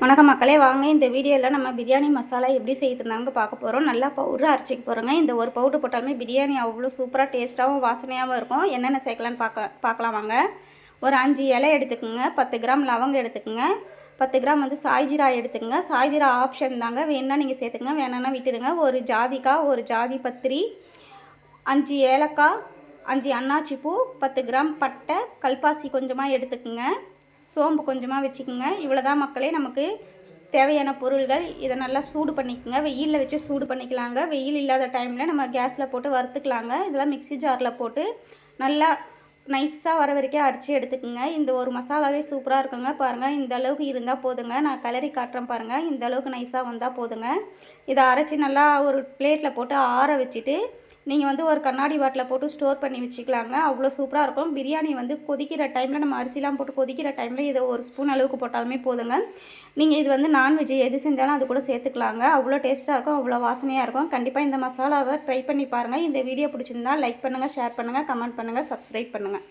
வணக்கம் மக்களே, வாங்க இந்த வீடியோவில் நம்ம பிரியாணி மசாலா எப்படி செய்யுதுனாங்க பார்க்க போகிறோம். நல்லா பவுடர் அரைச்சிக்க போகிறோங்க. இந்த ஒரு பவுடர் போட்டாலுமே பிரியாணி அவ்வளோ சூப்பராக டேஸ்ட்டாகவும் வாசனையாகவும் இருக்கும். என்னென்ன சேர்க்கலான்னு பார்க்கலாம் வாங்க. ஒரு 5 இலை எடுத்துக்கோங்க, 10 கிராம் லவங்கம் எடுத்துக்கோங்க, 10 கிராம் வந்து சாய்ஜீரா எடுத்துக்கோங்க. சாய்ஜீரா ஆப்ஷன் தாங்க, வேணுன்னா நீங்கள் சேர்த்துக்கங்க, வேணான்னா விட்டுடுங்க. ஒரு ஜாதிக்காய், ஒரு ஜாதி பத்திரி, 5 ஏலக்காய், 5 அன்னாச்சி பூ, 10 கிராம் பட்டை, கல்பாசி கொஞ்சமாக எடுத்துக்கோங்க, சோம்பு கொஞ்சமாக வச்சுக்கோங்க. இவ்வளோ தான் மக்களே நமக்கு தேவையான பொருள்கள். இதை நல்லா சூடு பண்ணிக்கோங்க. வெயிலில் வச்சு சூடு பண்ணிக்கலாங்க. வெயில் இல்லாத டைமில் நம்ம கேஸில் போட்டு வறுத்துக்கலாங்க. இதெல்லாம் மிக்ஸி ஜாரில் போட்டு நல்லா நைஸாக வர வரைக்கும் அரைச்சி எடுத்துக்கோங்க. இந்த ஒரு மசாலாவே சூப்பராக இருக்குங்க. பாருங்கள், இந்த அளவுக்கு இருந்தால் போதுங்க. நான் கலரி காட்டுறேன் பாருங்கள். இந்த அளவுக்கு நைஸாக வந்தால் போதுங்க. இதை அரைச்சி நல்லா ஒரு பிளேட்டில் போட்டு ஆற வச்சுட்டு நீங்கள் வந்து ஒரு கண்ணாடி பாட்டில் போட்டு ஸ்டோர் பண்ணி வச்சுக்கலாங்க. அவ்வளோ சூப்பராக இருக்கும். பிரியாணி வந்து கொதிக்கிற டைமில், நம்ம அரிசிலாம் போட்டு கொதிக்கிற டைமில் இதை ஒரு ஸ்பூன் அளவுக்கு போட்டாலுமே போதுங்க. நீங்கள் இது வந்து நான்வெஜ் எது செஞ்சாலும் அது கூட சேர்த்துக்கலாங்க. அவ்வளோ டேஸ்ட்டாக இருக்கும், அவ்வளோ வாசனையாக இருக்கும். கண்டிப்பாக இந்த மசாலாவை ட்ரை பண்ணி பாருங்கள். இந்த வீடியோ பிடிச்சிருந்தா லைக் பண்ணுங்கள், ஷேர் பண்ணுங்கள், கமெண்ட் பண்ணுங்கள், சப்ஸ்கிரைப் பண்ணுங்கள்.